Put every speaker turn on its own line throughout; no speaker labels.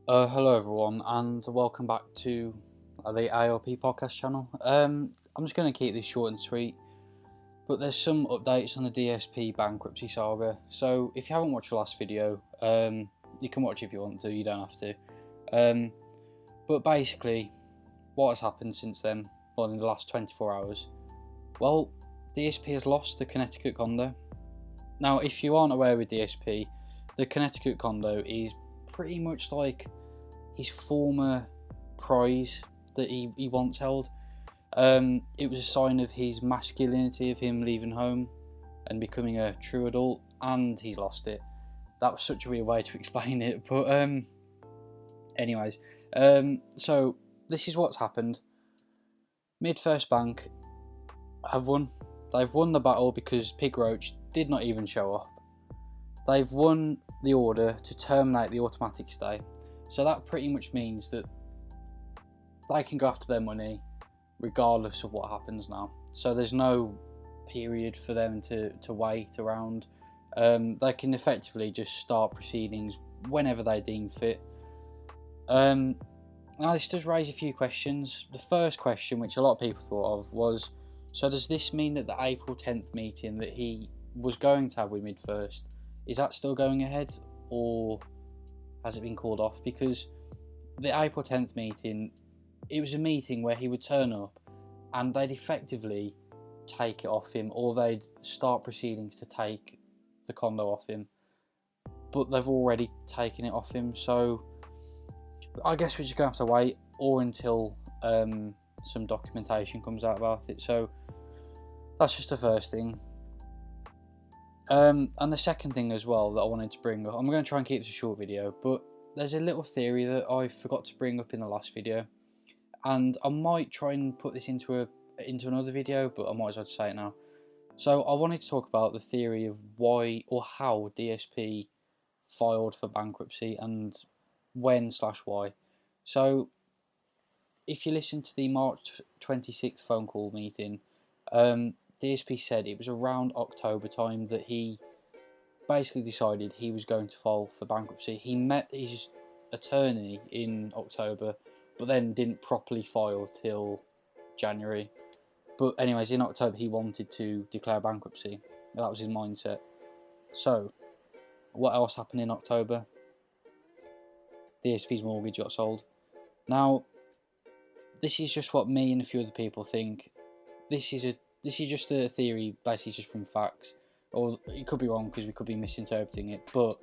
Hello everyone, and welcome back to the AOP podcast channel. I'm just going to keep this short and sweet, but there's some updates on the DSP bankruptcy saga. So if you haven't watched the last video, you can watch if you want to. You don't have to. But basically, what has happened since then? Well, in the last 24 hours. Well, DSP has lost the Connecticut condo. Now, if you aren't aware with DSP, the Connecticut condo is pretty much like his former prize that he once held. It was a sign of his masculinity, of him leaving home and becoming a true adult, and he's lost it. That was such a weird way to explain it, but anyways, so this is what's happened. Midfirst Bank have won. They've won the battle because Pig Roach did not even show up. They've won the order to terminate the automatic stay. So that pretty much means that they can go after their money regardless of what happens now. So there's no period for them to wait around. They can effectively just start proceedings whenever they deem fit. Now this does raise a few questions. The first question, which a lot of people thought of, was, so does this mean that the April 10th meeting that he was going to have with Midfirst, is that still going ahead, or has it been called off? Because the April 10th meeting, it was a meeting where he would turn up and they'd effectively take it off him, or they'd start proceedings to take the condo off him, but they've already taken it off him. So I guess we're just going to have to wait, or until some documentation comes out about it. So that's just the first thing. And the second thing as well that I wanted to bring up, I'm going to try and keep this a short video, but there's a little theory that I forgot to bring up in the last video, and I might try and put this into another video, but I might as well say it now. So I wanted to talk about the theory of why or how DSP filed for bankruptcy and when/why. So if you listen to the March 26th phone call meeting, DSP said it was around October time that he basically decided he was going to file for bankruptcy. He met his attorney in October, but then didn't properly file till January. But anyways, in October he wanted to declare bankruptcy. That was his mindset. So, what else happened in October? DSP's mortgage got sold. Now, this is just what me and a few other people think. This is just a theory, basically just from facts, or it could be wrong because we could be misinterpreting it, but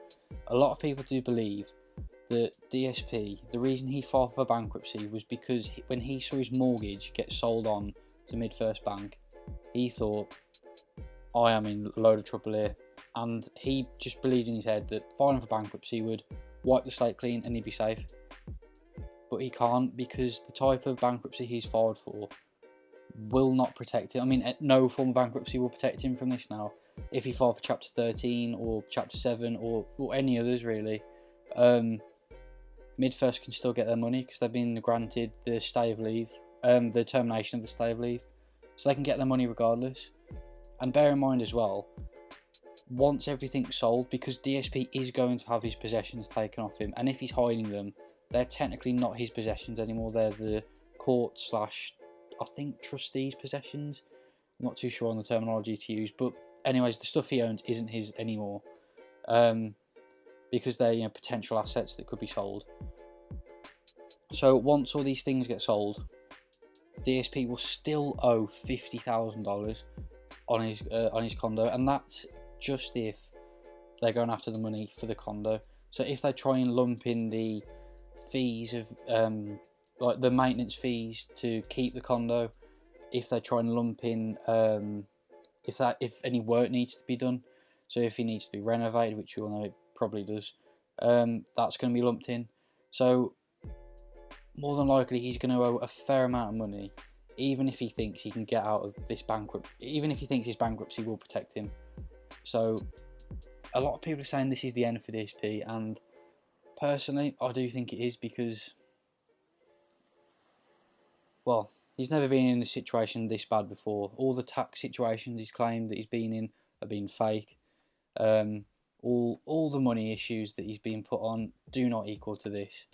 a lot of people do believe that DSP, the reason he filed for bankruptcy was because when he saw his mortgage get sold on to Midfirst Bank, he thought, I am in a load of trouble here, and he just believed in his head that filing for bankruptcy would wipe the slate clean and he'd be safe. But he can't, because the type of bankruptcy he's filed for will not protect him. I mean, no form of bankruptcy will protect him from this now. If he filed for Chapter 13 or Chapter 7 or any others really, Midfirst can still get their money because they've been granted the stay of leave, the termination of the stay of leave, so they can get their money regardless. And bear in mind as well, once everything's sold, because DSP is going to have his possessions taken off him, and if he's hiding them, they're technically not his possessions anymore. They're the court / I think trustees' possessions. I'm not too sure on the terminology to use, but anyways, the stuff he owns isn't his anymore, because they're potential assets that could be sold. So once all these things get sold, DSP will still owe $50,000 on his condo, and that's just if they're going after the money for the condo. So if they try and lump in the fees of like the maintenance fees to keep the condo, if they try and lump in if any work needs to be done, so if it needs to be renovated, which we all know it probably does, that's going to be lumped in. So more than likely he's going to owe a fair amount of money, even if he thinks he can get out of this even if he thinks his bankruptcy will protect him. So a lot of people are saying this is the end for DSP, and personally I do think it is, because, well, he's never been in a situation this bad before. All the tax situations he's claimed that he's been in have been fake. All the money issues that he's been put on do not equal to this.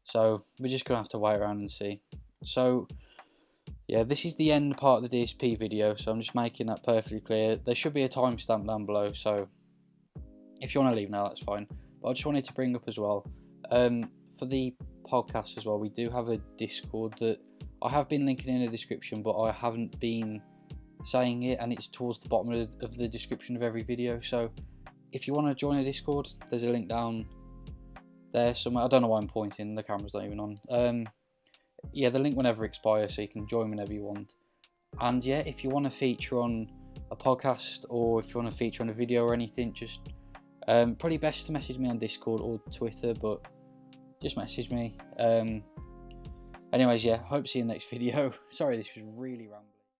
So we're just gonna have to wait around and see. So yeah, this is the end part of the DSP video, so I'm just making that perfectly clear. There should be a timestamp down below, so if you want to leave now, that's fine. But I just wanted to bring up as well, for the podcast as well, we do have a Discord that I have been linking in the description, but I haven't been saying it, and it's towards the bottom of the description of every video. So if you want to join a Discord, there's a link down there somewhere. I don't know why I'm pointing, the camera's not even on. Yeah, the link will never expire, so you can join whenever you want. And yeah, if you want to feature on a podcast, or if you want to feature on a video or anything, just probably best to message me on Discord or Twitter, but just message me. Anyways, yeah, hope to see you in the next video. Sorry, this was really rambling.